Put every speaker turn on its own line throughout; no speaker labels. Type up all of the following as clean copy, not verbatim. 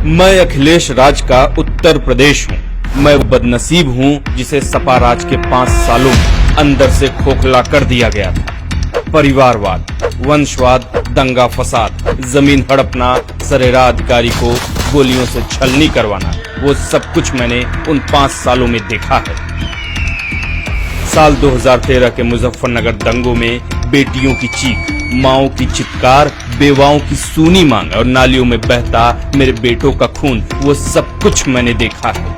मैं अखिलेश राज का उत्तर प्रदेश हूँ। मैं बदनसीब हूँ जिसे सपा राज के 5 सालों में अंदर से खोखला कर दिया गया था। परिवारवाद, वंशवाद, दंगा फसाद, जमीन हड़पना, सरेरा अधिकारी को गोलियों से छलनी करवाना, वो सब कुछ मैंने उन 5 सालों में देखा है। साल 2013 के मुजफ्फरनगर दंगों में बेटियों की चीख, माओं की चित्कार, बेवाओं की सूनी मांग और नालियों में बहता मेरे बेटों का खून, वो सब कुछ मैंने देखा है।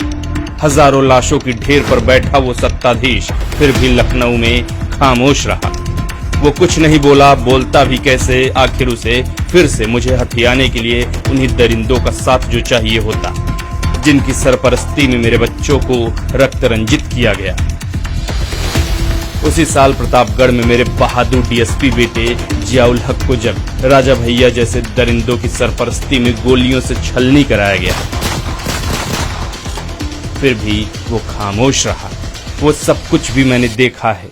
हजारों लाशों की ढेर पर बैठा वो सत्ताधीश फिर भी लखनऊ में खामोश रहा। वो कुछ नहीं बोला, बोलता भी कैसे, आखिर उसे फिर से मुझे हथियाने के लिए उन्हीं दरिंदों का साथ जो चाहिए होता, जिनकी सरपरस्ती में मेरे बच्चों को रक्त रंजित किया गया। उसी साल प्रतापगढ़ में मेरे बहादुर डीएसपी बेटे जियाउल हक को जब राजा भैया जैसे दरिंदों की सरपरस्ती में गोलियों से छलनी कराया गया, फिर भी वो खामोश रहा। वो सब कुछ भी मैंने देखा है।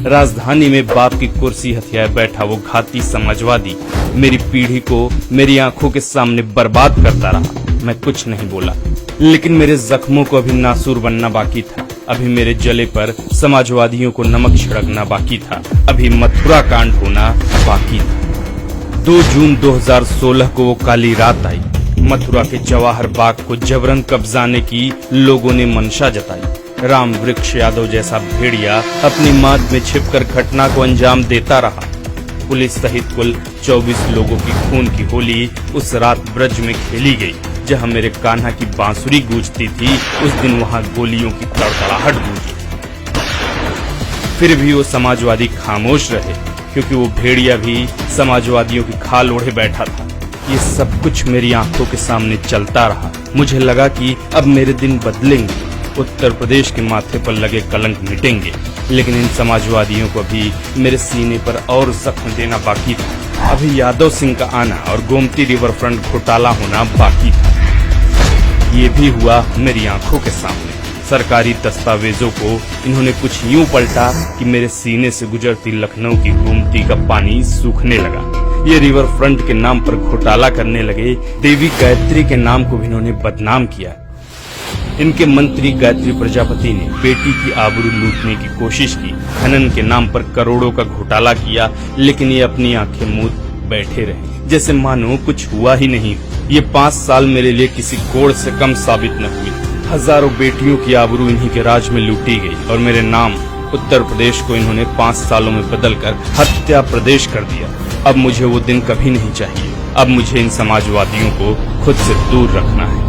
राजधानी में बाप की कुर्सी हथियाए बैठा वो घाती समाजवादी मेरी पीढ़ी को मेरी आंखों के सामने बर्बाद करता रहा। मैं कुछ नहीं बोला, लेकिन मेरे जख्मों को अभी नासूर बनना बाकी था। अभी मेरे जले पर समाजवादियों को नमक छिड़कना बाकी था। अभी मथुरा कांड होना बाकी था। 2 जून 2016 को वो काली रात आई। मथुरा के जवाहर बाग को जबरन कब्जाने की लोगों ने मंशा जताई। राम वृक्ष यादव जैसा भेड़िया अपनी माद में छिपकर घटना को अंजाम देता रहा। पुलिस सहित कुल 24 लोगों की खून की होली उस रात ब्रज में खेली गई। जहां मेरे कान्हा की बांसुरी गूंजती थी, उस दिन वहां गोलियों की तड़तड़ाहट गूंजी। फिर भी वो समाजवादी खामोश रहे, क्योंकि वो भेड़िया भी समाजवादियों की खाल ओढ़े बैठा था। ये सब कुछ मेरी आंखों के सामने चलता रहा। मुझे लगा कि अब मेरे दिन बदलेंगे, उत्तर प्रदेश के माथे पर लगे कलंक मिटेंगे, लेकिन इन समाजवादियों को भी मेरे सीने पर और जख्म देना बाकी था। अभी यादव सिंह का आना और गोमती रिवर फ्रंट घोटाला होना बाकी था। ये भी हुआ मेरी आंखों के सामने। सरकारी दस्तावेजों को इन्होंने कुछ यूं पलटा कि मेरे सीने से गुजरती लखनऊ की गोमती का पानी सूखने लगा। ये रिवर फ्रंट के नाम पर घोटाला करने लगे। देवी गायत्री के नाम को भी इन्होंने बदनाम किया। इनके मंत्री गायत्री प्रजापति ने बेटी की आबरू लूटने की कोशिश की। खनन के नाम पर करोड़ों का घोटाला किया, लेकिन ये अपनी आंखें मूंद बैठे रहे, जैसे मानो कुछ हुआ ही नहीं। ये 5 साल मेरे लिए किसी कोड़ से कम साबित न हुए। हजारों बेटियों की आबरू इन्हीं के राज में लूटी गई और मेरे नाम उत्तर प्रदेश को इन्होंने 5 सालों में बदलकर हत्या प्रदेश कर दिया। अब मुझे वो दिन कभी नहीं चाहिए। अब मुझे इन समाजवादियों को खुद से दूर रखना है।